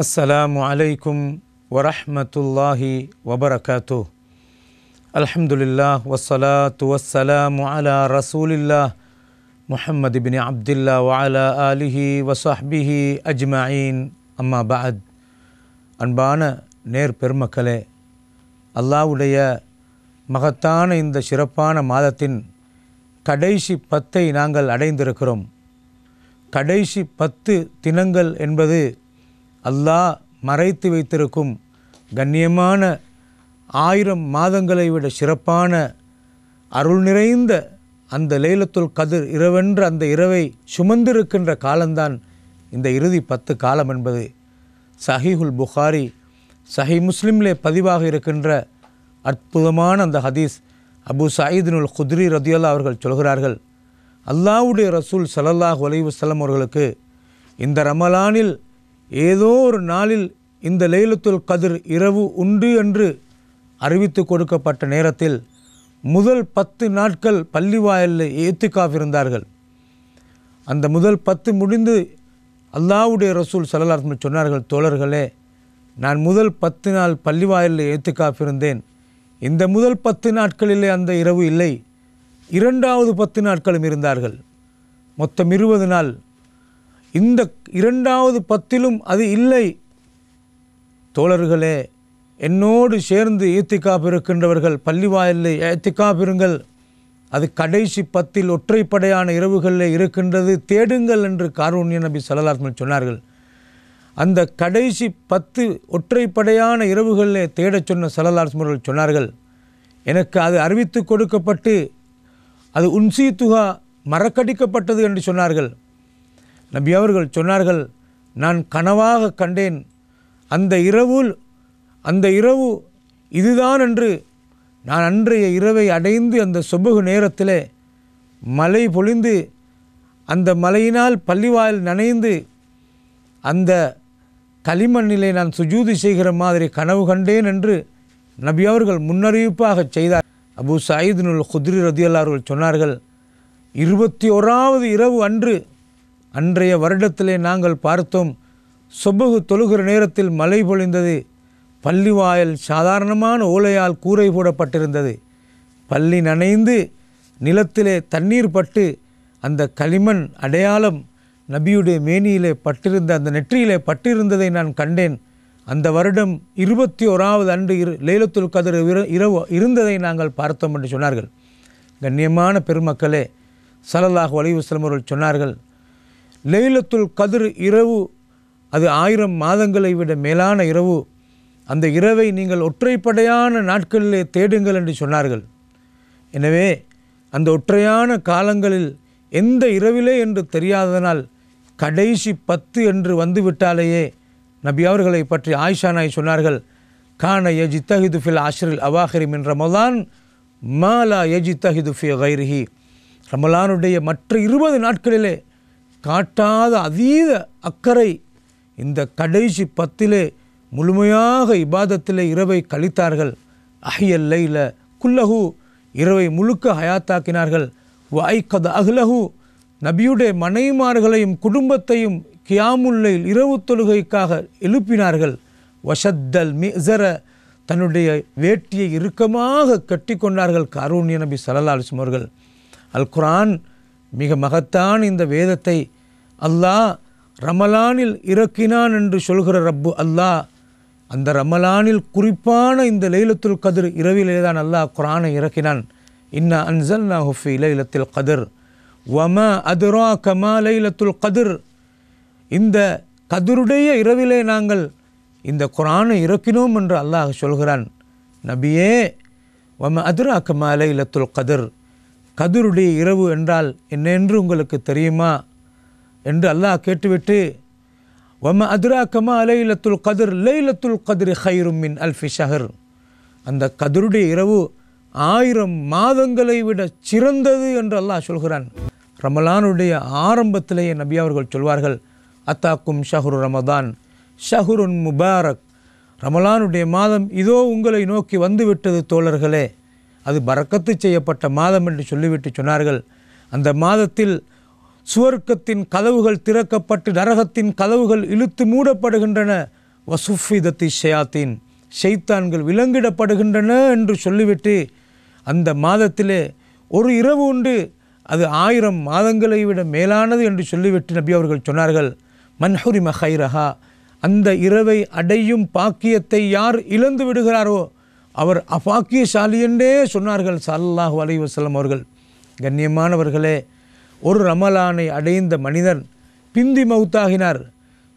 அஸ்ஸலாமு அலைக்கும் வரஹ்மத்துல்லாஹி வபரகாத்துஹ். அல்ஹம்துலில்லாஹ் வஸ்ஸலாத்து வஸ்ஸலாமு அலா ரசூலில்லாஹ் முஹம்மது இப்னு அப்துல்லாஹ் வ அலா ஆலிஹி வஸஹ்பிஹி அஜ்மஈன். அம்மா பஅத். அன்பான நேர் பெருமக்களே, அல்லாஹ்வுடைய மகத்தான இந்த சிறப்பான மாதத்தின் கடைசி 10 நாங்கள் அடைந்திருக்கிறோம். கடைசி 10 தினங்கள் என்பது அல்லாஹ் மறைத்து வைத்திருக்கும் கண்ணியமான 1000 மாதங்களை விட சிறப்பான அருள் நிறைந்த அந்த லைலத்துல் கத்ர் இரவென்ற அந்த இரவை சுமந்திருக்கின்ற காலம்தான் இந்த இறுதி 10 காலம் என்பது சஹீஹுல் புகாரி, சஹீஹ் முஸ்லிமிலே பதிவாக இருக்கின்ற அற்புதமான அந்த ஹதீஸ். அபு சயீதுல் குத்ரி ரதியல்லாஹு அவர்கள் சொல்கிறார்கள், அல்லாஹ்வுடைய ரசூல் ஸல்லல்லாஹு அலைஹி வஸல்லம் அவர்களுக்கு இந்த ரமலானில் ஏதோ ஒரு நாளில் இந்த லைலத்துல் கத்ர் இரவு உண்டு என்று அறிவித்து கொடுக்கப்பட்ட நேரத்தில் முதல் 10 நாட்கள் பள்ளிவாயலில் இத்திகாஃப் இருந்தார்கள். அந்த முதல் 10 முடிந்து அல்லாஹ்வுடைய ரசூல் ஸல்லல்லாஹு அலைஹி வஸல்லம் சொன்னார்கள், தோழர்களே, நான் முதல் 10 நாள் பள்ளிவாயலில் இத்திகாஃப் இருந்தேன். இந்த முதல் 10 நாட்களிலே அந்த இரவு இல்லை. இரண்டாவது 10 நாட்களும் இருந்தார்கள். மொத்தம் 20 நாள். இந்த இரண்டாவது 10லும் அது இல்லை. தோழர்களே, என்னோடு சேர்ந்து இத்திகாஃப் இருக்கின்றவர்கள் பள்ளிவாயலில் இத்திகாஃப் இருங்கள். அது கடைசி 10 ஒற்றைப்படையான இரவுகளில் இருக்கின்றது, தேடுங்கள் என்று காரூண்ய நபி ஸல்லல்லாஹு அலைஹி வஸல்லம் சொன்னார்கள். அந்த கடைசி 10 ஒற்றைப்படையான இரவுகளிலே தேடச் சொன்ன ஸல்லல்லாஹு அலைஹி வஸல்லம் சொன்னார்கள், எனக்கு அது அறிவித்து கொடுக்கப்பட்டு அது உன்சீத்துஹா மறக்கடிக்கப்பட்டது என்று சொன்னார்கள். நபி அவர்கள் சொன்னார்கள், நான் கனவாக கண்டேன், அந்த இரவு இதுதான் என்று. நான் அன்றைய இரவை அடைந்து அந்த சுபஹ் நேரத்திலே மழை பொழிந்து அந்த மழையினால் பள்ளிவாயில் நனைந்து அந்த களிமண்ணிலே நான் சுஜூது செய்கிற மாதிரி கனவு கண்டேன் என்று நபி அவர்கள் முன்னறிவிப்பாக செய்தார். அபு சயீதுல் குத்ரி ரதியல்லாஹு அவர்கள் சொன்னார்கள், 21வது இரவு அன்றைய வருடத்திலே நாங்கள் பார்த்தோம், சுபஹ் தொழுகிற நேரத்தில் மழை பொழிந்தது. பள்ளிவாயல் சாதாரணமான ஓலையால் கூரை போடப்பட்டிருந்தது. பள்ளி நனைந்து நிலத்திலே தண்ணீர் பட்டு அந்த களிமண் அடையாளம் நபியுடைய மேனியிலே பட்டிருந்த அந்த நெற்றியிலே பட்டிருந்ததை நான் கண்டேன். அந்த வருடம் 21வது லைலத்துல் கத்ர் இரவு இருந்ததை நாங்கள் பார்த்தோம் என்று சொன்னார்கள். கண்ணியமான பெருமக்களே, ஸல்லல்லாஹு அலைஹி வஸல்லம் அவர்கள் சொன்னார்கள், லைலத்துல் கத்ர் இரவு அது 1000 மாதங்களை விட மேலான இரவு. அந்த இரவை நீங்கள் ஒற்றைப்படையான நாட்களிலே தேடுங்கள் என்று சொன்னார்கள். எனவே அந்த ஒற்றையான காலங்களில் எந்த இரவிலே என்று தெரியாததனால் கடைசி 10 என்று வந்துவிட்டாலேயே நபி அவர்களை பற்றி ஆயிஷா நாய் சொன்னார்கள், கான யஜ்தஹிது ஃபில் அஷ்ரில் அவாஹிரி மின் ரமலான் மா லா யஜ்தஹிது ஃபி கைரிஹி. ரமலானுடைய மற்ற 20 நாட்களிலே காட்டாத அதீத அக்கறை இந்த கடைசி 10லே முழுமையாக இபாதத்திலே இரவை கழித்தார்கள். அஹ்யல் லைல குல்லஹு, இரவை முழுக்க ஹயாத்தாக்கினார்கள். வஐகத அஹ்லஹு, நபியுடைய மனைமார்களையும் குடும்பத்தையும் கியாமுல்லைல் இரவு தொழுகைக்காக எழுப்பினார்கள். வஷத்தல் மிஸர, தன்னுடைய வேட்டியை இறுக்கமாக கட்டி கொண்டார்கள் காரூண்ய நபி ஸல்லல்லாஹு அலைஹி வஸல்லம் அவர்கள். அல் குர்ஆன் மிக மகத்தான இந்த வேதத்தை அல்லாஹ் ரமலானில் இறக்கினான் என்று சொல்கிற ரப்பு அல்லாஹ், அந்த ரமலானில் குறிப்பான இந்த லைலத்துல் கத்ர் இரவிலே தான் அல்லாஹ் குர்ஆனை இறக்கினான். இன்னா அன்ஸல்னாஹு ஃபீ லைலத்துல் கத்ர் வமா அத்ராக மா லைலத்துல் கத்ர். இந்த கத்ருடைய இரவிலே நாங்கள் இந்த குர்ஆனை இறக்கினோம் என்று அல்லாஹ் சொல்கிறான். நபியே, வமா அத்ராக மா லைலத்துல் கத்ர், கத்ருடைய இரவு என்றால் என்னென்று உங்களுக்கு தெரியுமா என்று அல்லாஹ் கேட்டுவிட்டு, வம அத்ராக மா லைலத்துல் கத்ர் லைலத்துல் கத்ரி ഖൈറുம் மின் அல்ஃபி ஷஹர், அந்த கத்ருடைய இரவு 1000 மாதங்களை விட சிறந்தது என்று அல்லாஹ் சொல்கிறான். ரமலானுடைய ஆரம்பத்திலேயே நபி அவர்கள் சொல்வார்கள், அத்தாக்கும் ஷஹ்ரு ரமதான் ஷஹ்ருன் முபாரக், ரமலானுடைய மாதம் இதோ உங்களை நோக்கி வந்துவிட்டது தோழர்களே, அது பரக்கத்து செய்யப்பட்ட மாதம் என்று சொல்லிவிட்டு சொன்னார்கள், அந்த மாதத்தில் சுவர்க்கத்தின் கதவுகள் திறக்கப்பட்டு நரகத்தின் கதவுகள் இழுத்து மூடப்படுகின்றன. வசுஃபிதத்தி ஷயாத்தீன், ஷைத்தான்கள் விலங்கிடப்படுகின்றன என்று சொல்லிவிட்டு அந்த மாதத்திலே ஒரு இரவு உண்டு, அது 1000 மாதங்களை விட மேலானது என்று சொல்லிவிட்டு நபி அவர்கள் சொன்னார்கள், மன்ஹுரிம ஹைரஹா, அந்த இரவை அடையும் பாக்கியத்தை யார் இழந்து விடுகிறாரோ அவர் அபாக்கியசாலி என்றே சொன்னார்கள் ஸல்லல்லாஹு அலைஹி வஸல்லம் அவர்கள். கண்ணியமானவர்களே, ஒரு ரமலானை அடைந்த மனிதர் பிந்தி மௌத்தாகினார்.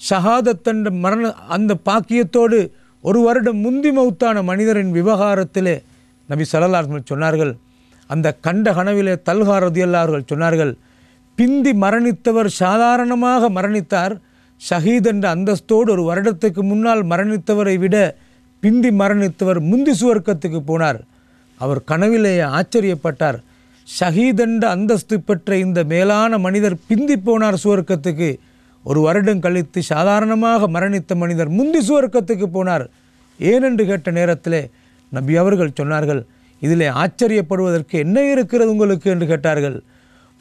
ஷஹாதத்தண்ட அந்த பாக்கியத்தோடு ஒரு வருடம் முந்தி மௌத்தான மனிதரின் விவகாரத்திலே நபி ஸல்லல்லாஹு அலைஹி வஸல்லம் சொன்னார்கள், அந்த கண்ட கனவிலே தல்ஹா ரலியல்லாஹு அவர்கள் சொன்னார்கள், பிந்தி மரணித்தவர் சாதாரணமாக மரணித்தார், ஷஹீத் என்ற அந்தஸ்தோடு ஒரு வருடத்துக்கு முன்னால் மரணித்தவரை விட பிந்தி மரணித்தவர் முந்தி சுவர்க்கத்துக்கு போனார். அவர் கனவிலேயே ஆச்சரியப்பட்டார், ஷஹீத் என்ற அந்தஸ்து பெற்ற இந்த மேலான மனிதர் பிந்தி போனார் சுவர்க்கத்துக்கு, ஒரு வருடம் கழித்து சாதாரணமாக மரணித்த மனிதர் முந்தி சுவர்க்கத்துக்கு போனார், ஏனென்று கேட்ட நேரத்திலே நபி அவர்கள் சொன்னார்கள், இதிலே ஆச்சரியப்படுவதற்கு என்ன இருக்கிறது உங்களுக்கு என்று கேட்டார்கள்.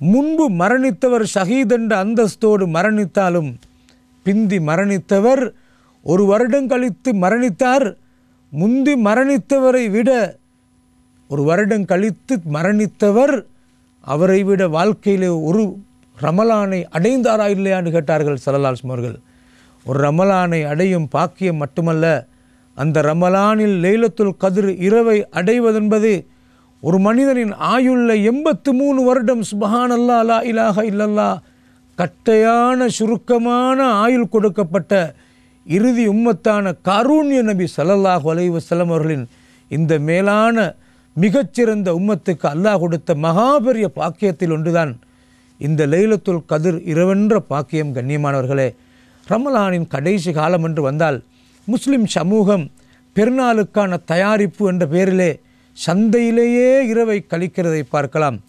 முன்பு மரணித்தவர் ஷஹீத் என்ற அந்தஸ்தோடு மரணித்தாலும் பிந்தி மரணித்தவர் ஒரு வருடம் கழித்து மரணித்தார், முந்தி மரணித்தவரை விட ஒரு வருடம் கழித்து மரணித்தவர் அவரை விட வாழ்க்கையிலே ஒரு ரமலானை அடைந்தாரா இல்லையான்னு கேட்டார்கள் ஸல்லல்லாஹு அலைஹி வஸல்லம் அவர்கள். ஒரு ரமலானை அடையும் பாக்கியம் மட்டுமல்ல, அந்த ரமலானில் லைலத்துல் கத்ர் இரவை அடைவதென்பது ஒரு மனிதனின் ஆயுள்ள 83 வருடம் சுப்ஹானல்லாஹ் லா இலாஹ இல்லல்லாஹ் கட்டையான சுருக்கமான ஆயுள் கொடுக்கப்பட்ட இறுதி உம்மத்தான காரூண்ய நபி ஸல்லல்லாஹு அலைஹி வஸல்லம் அவர்களின் இந்த மேலான மிகச்சிறந்த உம்மத்துக்கு அல்லாஹ் கொடுத்த மகாபெரிய பாக்கியத்தில் ஒன்றுதான் இந்த லைலத்துல் கத்ர் இரவென்ற பாக்கியம். கண்ணியமானவர்களே, ரமலானின் கடைசி காலம் என்று வந்தால் முஸ்லிம் சமூகம் பெருநாளுக்கான தயாரிப்பு என்ற பெயரிலே சந்தையிலேயே இரவை கழிக்கிறதை பார்க்கலாம்.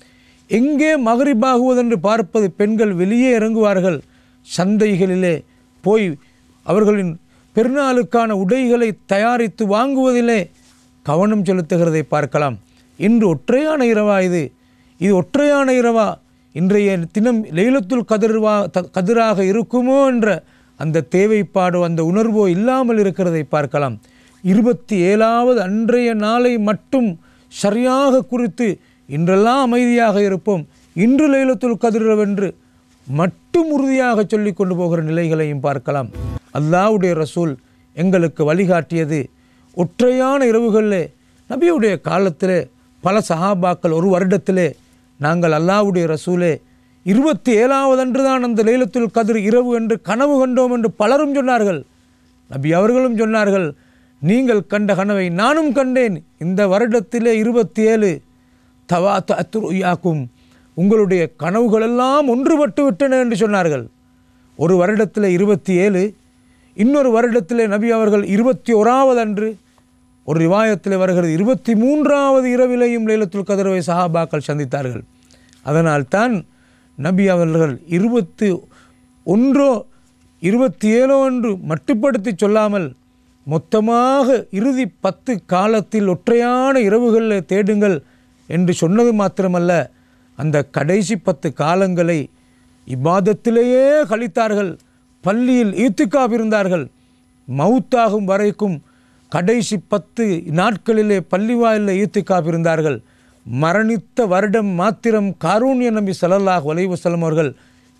எங்கே மகரிபாகுவதென்று பார்ப்பது, பெண்கள் வெளியே இறங்குவார்கள், சந்தைகளிலே போய் அவர்களின் பெருநாளுக்கான உடைகளை தயாரித்து வாங்குவதிலே கவனம் செலுத்துகிறதை பார்க்கலாம். இன்று ஒற்றையான இரவா இது ஒற்றையான இரவா, இன்றைய தினம் லைலத்துல் கத்ராக இருக்குமோ என்ற அந்த தேவைப்பாடோ அந்த உணர்வோ இல்லாமல் இருக்கிறதை பார்க்கலாம். 27வது அன்றைய நாளை மட்டும் சரியாக குறித்து இன்றெல்லாம் அமைதியாக இருப்போம், இன்று லைலத்துல் கத்ர் என்று மட்டும் உறுதியாக சொல்லி கொண்டு போகிற நிலைகளையும் பார்க்கலாம். அல்லாஹ்வுடைய ரசூல் எங்களுக்கு வழிகாட்டியது ஒற்றையான இரவுகளிலே. நபியுடைய காலத்திலே பல சஹாபாக்கள் ஒரு வருடத்திலே நாங்கள் அல்லாஹ்வுடைய ரசூலே 27வது அன்று தான் அந்த லைலத்துல் கத்ர் இரவு என்று கனவு கண்டோம் என்று பலரும் சொன்னார்கள். நபி அவர்களும் சொன்னார்கள், நீங்கள் கண்ட கனவை நானும் கண்டேன், இந்த வருடத்திலே 27 தவாத்துயாக்கும், உங்களுடைய கனவுகளெல்லாம் ஒன்றுபட்டு விட்டன என்று சொன்னார்கள். ஒரு வருடத்தில் 27, இன்னொரு வருடத்தில் நபி அவர்கள் 21வது அன்று, ஒரு ரிவாயத்தில் வருகிறது 23வது இரவிலேயும் லைலத்துல் கத்ரை சஹாபாக்கள் சந்தித்தார்கள். அதனால்தான் நபி அவர்கள் 21 27 என்று மட்டுப்படுத்தி சொல்லாமல் மொத்தமாக இறுதி 10 காலத்தில் ஒற்றையான இரவுகளில் தேடுங்கள் என்று சொன்னது மாத்திரமல்ல, அந்த கடைசி 10 காலங்களை இபாதத்திலேயே கழித்தார்கள். பள்ளியில் ஈத்திகாப் இருந்தார்கள். மௌத்தாகும் வரைக்கும் கடைசி 10 நாட்களிலே பள்ளிவாயிலில் ஈத்திகாப் இருந்தார்கள். மரணித்த வருடம் மாத்திரம் காரூண்ய நபி ஸல்லல்லாஹு அலைஹி வஸல்லம் அவர்கள்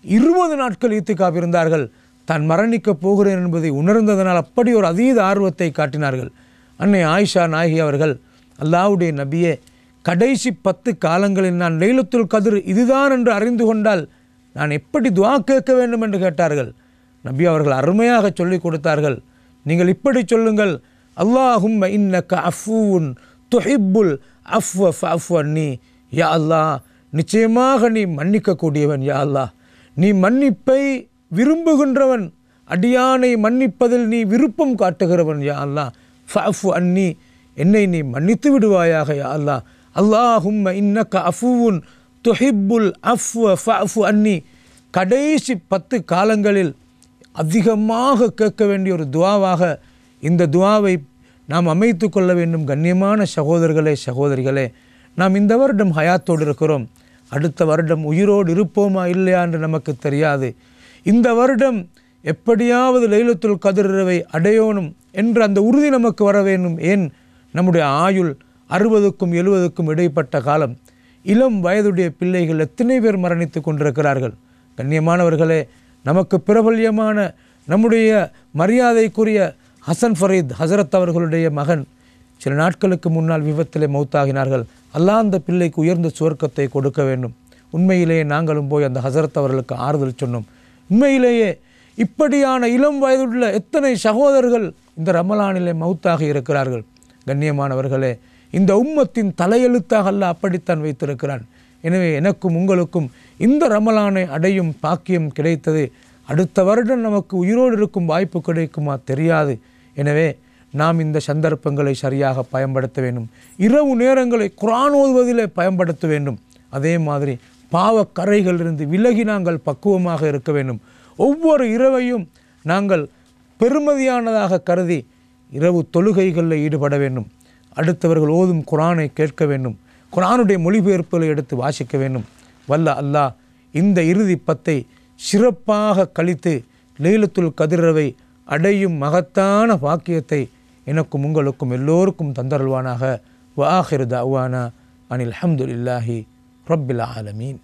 20 நாட்கள் ஈத்திகாப் இருந்தார்கள். தான் மரணிக்கப் போகிறேன் என்பதை உணர்ந்ததனால் அப்படி ஒரு அதீத ஆர்வத்தை காட்டினார்கள். அன்னை ஆயிஷா நாயகி அவர்கள், அல்லாஹ்வுடைய நபியே, கடைசி 10 காலங்களில் நான் லைலத்துல் கத்ர் இதுதான் என்று அறிந்து கொண்டால் நான் எப்படி துஆ கேட்க வேண்டும் என்று கேட்டார்கள். நபி அவர்கள் அருமையாக சொல்லிக் கொடுத்தார்கள். நீங்கள் இப்படி சொல்லுங்கள், அல்லாஹும்ம இன்னக அஃபூன் துஹிப்புல் அஃவ ஃபஅஃபு அன்னி. யா அல்லாஹ், நிச்சயமாக நீ மன்னிக்கக்கூடியவன். யா அல்லாஹ், நீ மன்னிப்பை விரும்புகின்றவன், அடியானை மன்னிப்பதில் நீ விருப்பம் காட்டுகிறவன். யா அல்லாஹ், ஃபஅஃபு அன்னி, என்னை நீ மன்னித்து விடுவாயாக. யா அல்லாஹ், அல்லாஹும்ம இன்னக அஃபூன் துஹிப்புல் அஃவ ஃபஅஃபு அன்னி. கடைசி 10 காலங்களில் அதிகமாக கேட்க வேண்டிய ஒரு துஆவாக இந்த துஆவை நாம் அமைத்து கொள்ள வேண்டும். கண்ணியமான சகோதரர்களே, சகோதரிகளே, நாம் இந்த வருடம் ஹயாத்தோடு இருக்கிறோம். அடுத்த வருடம் உயிரோடு இருப்போமா இல்லையா என்று நமக்கு தெரியாது. இந்த வருடம் எப்படியாவது லைலத்துல் கத்ர் இரவை அடையோனும் என்ற அந்த உறுதி நமக்கு வர வேண்டும். ஏன், நம்முடைய ஆயுள் 60க்கும் 70க்கும் இடைப்பட்ட காலம். இளம் வயதுடைய பிள்ளைகள் எத்தனை பேர் மரணித்து கொண்டிருக்கிறார்கள். கண்ணியமானவர்களே, நமக்கு பிரபல்யமான நம்முடைய மரியாதைக்குரிய ஹசன் ஃபரீத் ஹசரத் அவர்களுடைய மகன் சில நாட்களுக்கு முன்னால் விபத்திலே மௌத்தாகினார்கள். அல்லாஹ் அந்த பிள்ளைக்கு உயர்ந்த சுவர்க்கத்தை கொடுக்க வேண்டும். உண்மையிலேயே நாங்களும் போய் அந்த ஹசரத் அவர்களுக்கு ஆறுதல் சொன்னோம். உண்மையிலேயே இப்படியான இளம் வயதுள்ள எத்தனை சகோதரர்கள் இந்த ரமலானிலே மௌத்தாகி இருக்கிறார்கள். கண்ணியமானவர்களே, இந்த உம்மத்தின் தலையெழுத்தாக அல்லாஹ் அப்படித்தான் வைத்திருக்கிறான். எனவே எனக்கும் உங்களுக்கும் இந்த ரமலானை அடையும் பாக்கியம் கிடைத்தது. அடுத்த வருடம் நமக்கு உயிரோடு இருக்கும் வாய்ப்பு கிடைக்குமா தெரியாது. எனவே நாம் இந்த சந்தர்ப்பங்களை சரியாக பயன்படுத்த வேண்டும். இரவு நேரங்களை குர்ஆன் ஓதுவதிலே பயன்படுத்த வேண்டும். அதே மாதிரி பாவக்கரைகளிலிருந்து விலகி நாங்கள் பக்குவமாக இருக்க வேண்டும். ஒவ்வொரு இரவையும் நாங்கள் பெருமதியானதாக கருதி இரவு தொழுகைகளில் ஈடுபட வேண்டும். அடுத்தவர்கள் ஓதும் குர்ஆனை கேட்க வேண்டும். குர்ஆனுடைய மொழிபெயர்ப்புகளை எடுத்து வாசிக்க வேண்டும். வல்ல அல்லாஹ் இந்த இறுதி பத்தை சிறப்பாக கழித்து லைலத்துல் கத்ரை அடையும் மகத்தான பாக்கியத்தை எனக்கும் உங்களுக்கும் எல்லோருக்கும் தந்தருள்வானாக. வ ஆகிரு தஅவானா அனில் ஹம்துலில்லாஹி ரப்பில் ஆலமீன்.